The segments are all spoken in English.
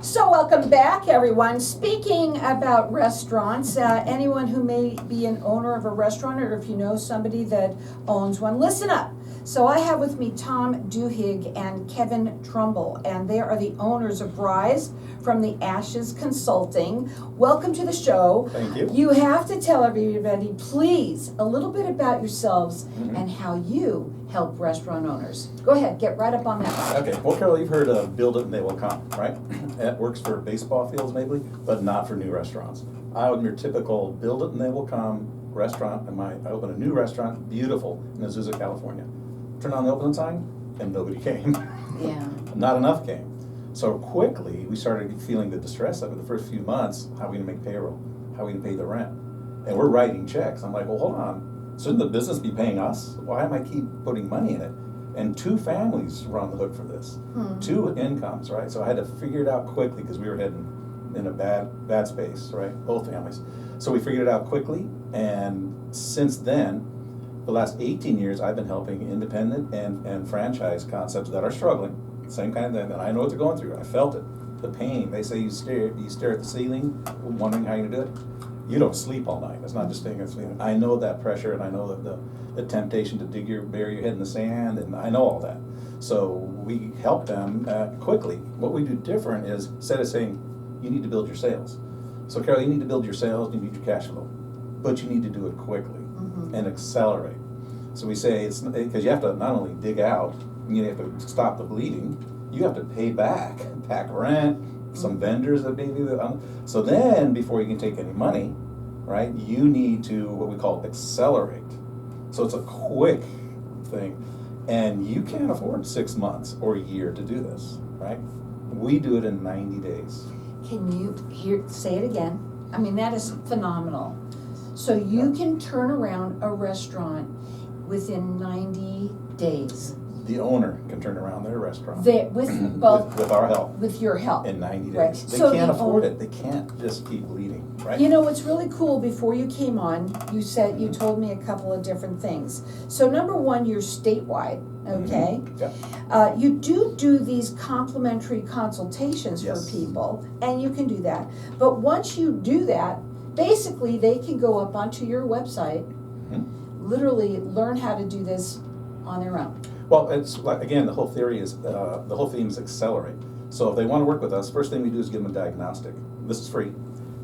So welcome back, everyone. Speaking about restaurants, anyone who may be an owner of a restaurant, or if you know somebody that owns one, listen up. So I have with me Tom Duhigg and Kevin Trumbull, and they are the owners of Rise from the Ashes Consulting. Welcome to the show. Thank you. You have to tell everybody, please, a little bit about yourselves and how you help restaurant owners. Go ahead, get right up on that. Okay, well, Carol, you've heard of Build It and They Will Come, right? It works for baseball fields maybe, but not for new restaurants. I am your typical Build It and They Will Come restaurant, and I opened a new restaurant, beautiful, in Azusa, California. Turned on the opening sign, and nobody came. Yeah. Not enough came. So quickly, we started feeling the distress of it the first few months. How are we gonna make payroll? How are we gonna pay the rent? And we're writing checks. I'm like, well, hold on. Shouldn't the business be paying us? Why am I keep putting money in it? And 2 families were on the hook for this. 2 incomes, right? So I had to figure it out quickly because we were heading in a bad space, right? Both families. So we figured it out quickly, and since then, the last 18 years, I've been helping independent and franchise concepts that are struggling. Same kind of thing, and I know what they're going through. I felt it. The pain. They say you stare at the ceiling, wondering how you're gonna do it. You don't sleep all night. It's not just staying at the ceiling. I know that pressure, and I know that the temptation to bury your head in the sand, and I know all that. So we help them quickly. What we do different is, instead of saying, you need to build your sales. So Carol, you need to build your sales, you need your cash flow, but you need to do it quickly and accelerate. So we say, it's because you have to not only dig out, you have to stop the bleeding, you have to pay back rent, some vendors that maybe, so then before you can take any money, right, you need to, what we call accelerate. So it's a quick thing, and you can't afford 6 months or a year to do this, right? We do it in 90 days. Can you say it again? I mean, that is phenomenal. So you can turn around a restaurant within 90 days. The owner can turn around their restaurant with our help. With your help. In 90 days. Right. They So can't afford it. They can't just keep bleeding, right? You know what's really cool, before you came on, you told me a couple of different things. So number one, you're statewide, okay? Yeah. You do these complimentary consultations Yes. for people, and you can do that. But once you do that, basically they can go up onto your website, literally learn how to do this on their own. Well, it's like, again, the whole theory is, the whole theme is accelerate. So if they want to work with us, first thing we do is give them a diagnostic. This is free.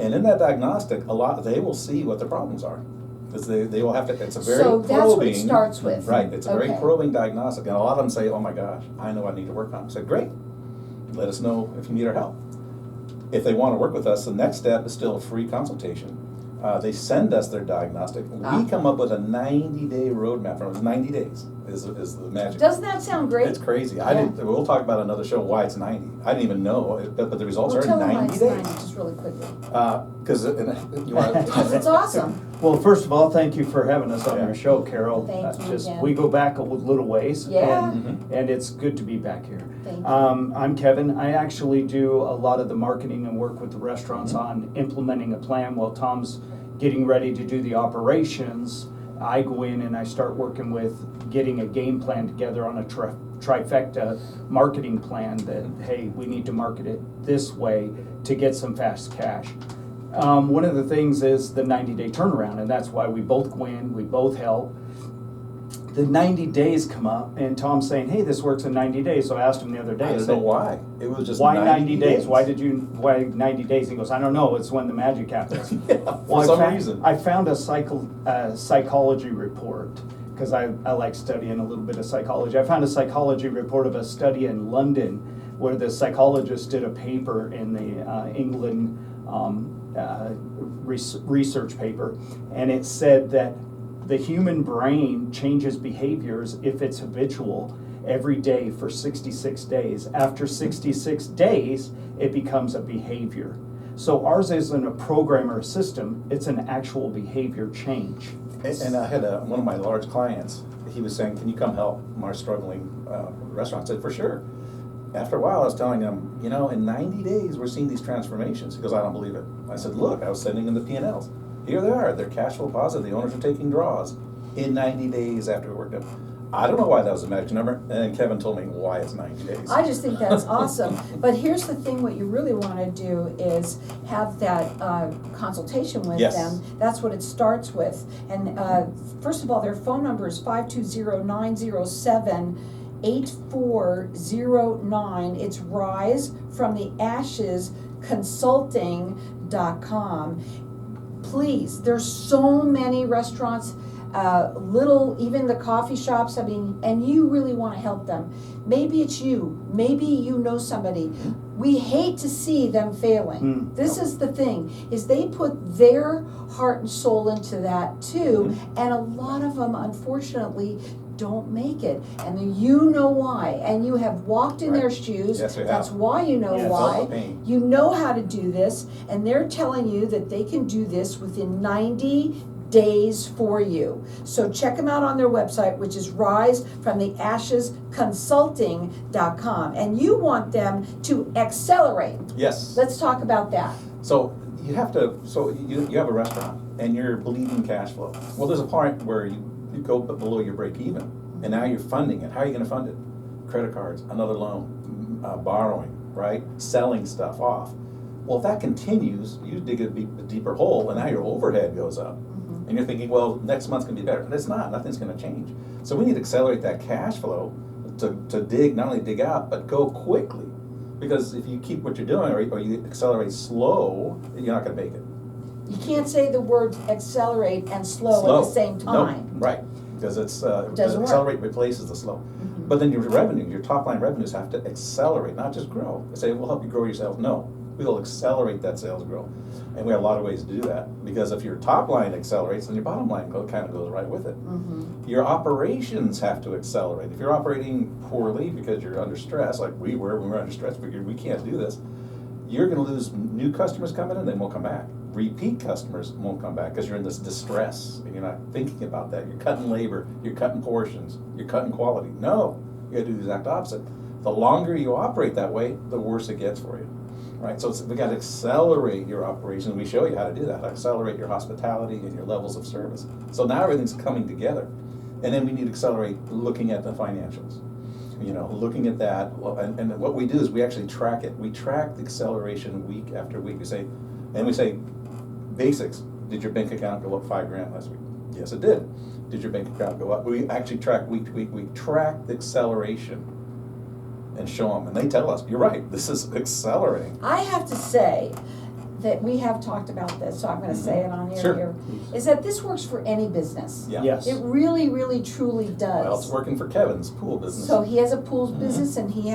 And in that diagnostic, they will see what the problems are. Because they will have to, it's a very So probing. that's what it starts with. Right, it's a very Okay. probing diagnostic. And a lot of them say, oh my gosh, I know I need to work on it. I said, great, let us know if you need our help. If they want to work with us, the next step is still a free consultation. They send us their diagnostic. We come up with a 90-day roadmap for them. 90 days is the magic. Doesn't that sound great? It's crazy. Yeah. We'll talk about another show why it's 90. I didn't even know, but the results are Tell in them why 90 it's days. 90, just really quickly. Because you want Because it's awesome. Well, first of all, thank you for having us on Yeah. your show, Carol. Thank you again. We go back a little ways, Yeah. and it's good to be back here. Thank you. I'm Kevin. I actually do a lot of the marketing and work with the restaurants on implementing a plan. While Tom's getting ready to do the operations, I go in and I start working with getting a game plan together on a trifecta marketing plan that, hey, we need to market it this way to get some fast cash. One of the things is the 90-day turnaround, and that's why we both go in, we both help. The 90 days come up, and Tom's saying, hey, this works in 90 days. So I asked him the other day, I don't know why. It was just why 90 days? Why 90 days? He goes, I don't know, it's when the magic happens. For some reason. I found a psychology report, because I like studying a little bit of psychology. I found a psychology report of a study in London where the psychologist did a paper in the England research paper, and it said that the human brain changes behaviors if it's habitual every day for 66 days. After 66 days, it becomes a behavior. So ours isn't a program or a system, it's an actual behavior change. And I had one of my large clients, he was saying, can you come help my struggling restaurant? I said, for sure. After a while, I was telling him, in 90 days, we're seeing these transformations. He goes, I don't believe it. I said, look, I was sending him the P&Ls. Here they are, they're cash flow positive, the owners are taking draws in 90 days after we worked up. I don't know why that was a magic number, and then Kevin told me why it's 90 days. I just think that's awesome. But here's the thing, what you really wanna do is have that consultation with Yes. them. That's what it starts with. And first of all, their phone number is 520-907-8409. It's Rise from the Ashes Consulting.com. Please, there's so many restaurants, little, even the coffee shops, I mean, and you really want to help them. Maybe it's you, maybe you know somebody. We hate to see them failing. This is the thing, is they put their heart and soul into that too, and a lot of them unfortunately don't make it, and you know why, and you have walked in their shoes. Yes, we have. That's why you know Yes. why. Felt the pain. You know how to do this, and they're telling you that they can do this within 90 days for you. So check them out on their website, which is risefromtheashesconsulting.com, and you want them to accelerate. Yes. Let's talk about that. So you have to, so you have a restaurant and you're bleeding cash flow. Well, there's a point where you go below your break even, and now you're funding it. How are you gonna fund it? Credit cards, another loan, borrowing, right? Selling stuff off. Well, if that continues, you dig a deeper hole, and now your overhead goes up. And you're thinking, well, next month's gonna be better. And it's not, nothing's gonna change. So we need to accelerate that cash flow to dig, not only dig out, but go quickly. Because if you keep what you're doing, or you accelerate slow, you're not gonna make it. You can't say the words accelerate and slow at the same time. No, right, because it's, Doesn't work. accelerate replaces the slow. But then your revenue, your top line revenues have to accelerate, not just grow. They say, we'll help you grow your sales. No, we'll accelerate that sales growth. And we have a lot of ways to do that, because if your top line accelerates, then your bottom line kind of goes right with it. Your operations have to accelerate. If you're operating poorly because you're under stress, like we were when we were under stress, because we can't do this, you're gonna lose new customers coming in, they won't come back. Repeat customers won't come back because you're in this distress and you're not thinking about that. You're cutting labor, you're cutting portions, you're cutting quality. No, you gotta do the exact opposite. The longer you operate that way, the worse it gets for you, right? So we gotta accelerate your operations. We show you how to do that. Accelerate your hospitality and your levels of service. So now everything's coming together. And then we need to accelerate looking at the financials. You know, looking at that, and what we do is we actually track it. We track the acceleration week after week. We say, basics. Did your bank account go up $5,000 last week? Yes, it did. Did your bank account go up? We actually track week to week. We track the acceleration and show them, and they tell us, you're right, this is accelerating. I have to say that we have talked about this, so I'm gonna say it on Sure. here, is that this works for any business. Yeah. Yes. It really, really, truly does. Well, it's working for Kevin's pool business. So he has a pools business, and they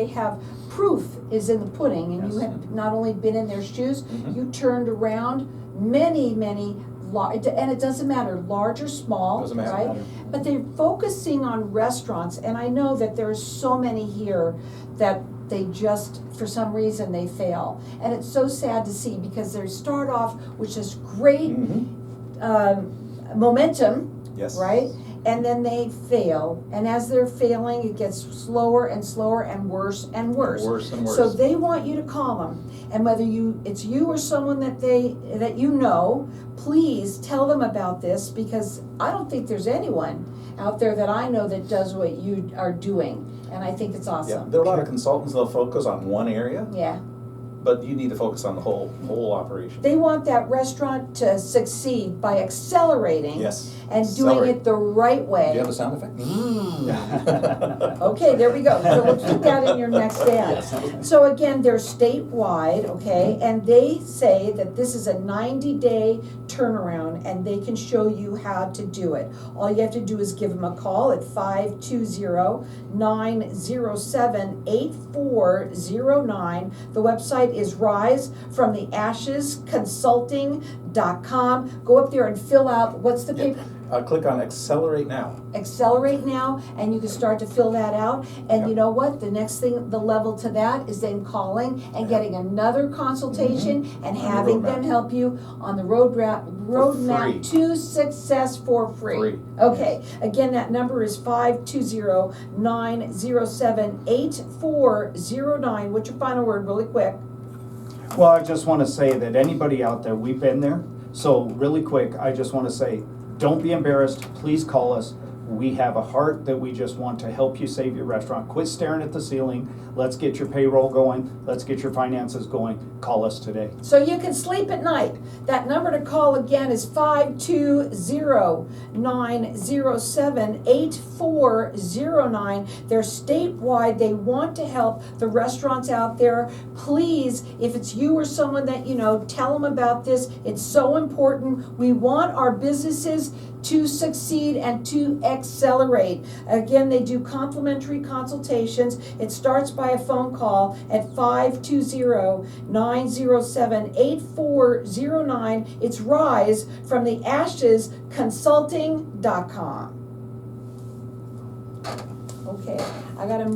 have proof is in the pudding, and you Yes. have not only been in their shoes, Mhm. you turned around many, and it doesn't matter, large or small, Doesn't matter. right? But they're focusing on restaurants, and I know that there's so many here that they just, for some reason, they fail. And it's so sad to see, because they start off with this great momentum, Yes. right? And then they fail, and as they're failing, it gets slower and slower and worse and worse. Worse and worse. So they want you to call them, and whether it's you or someone that you know, please tell them about this, because I don't think there's anyone out there that I know that does what you are doing, and I think it's Yeah, awesome. there are a lot of consultants that'll focus on one area, Yeah. but you need to focus on the whole operation. They want that restaurant to succeed by accelerating Yes. and doing Accelerate. it the right way. Do you have a sound effect? Okay, there we go. So we'll put that in your next ad. So again, they're statewide, okay, and they say that this is a 90-day turnaround, and they can show you how to do it. All you have to do is give them a call at 520-907-8409. The website is risefromtheashesconsulting.com. Go up there and fill out, what's the paper? Click on Accelerate Now. Accelerate Now, and you can start to fill that out. And Yep. you know what? The next thing, the level to that is then calling and getting another consultation and On the having roadmap. them help you on the roadmap free. to success for free. Free, Okay, again, that number is 520-907-8409. What's your final word, really quick? Well, I just want to say that anybody out there, we've been there. So really quick, I just want to say, don't be embarrassed. Please call us. We have a heart that we just want to help you save your restaurant. Quit staring at the ceiling. Let's get your payroll going. Let's get your finances going. Call us today. So you can sleep at night. That number to call again is 520-907-8409. They're statewide. They want to help the restaurants out there. Please, if it's you or someone that you know, tell them about this. It's so important. We want our businesses to succeed and to accelerate. Again, they do complimentary consultations. It starts by a phone call at 520-907-8409. It's Rise from the Ashes Consulting.com. Okay, I gotta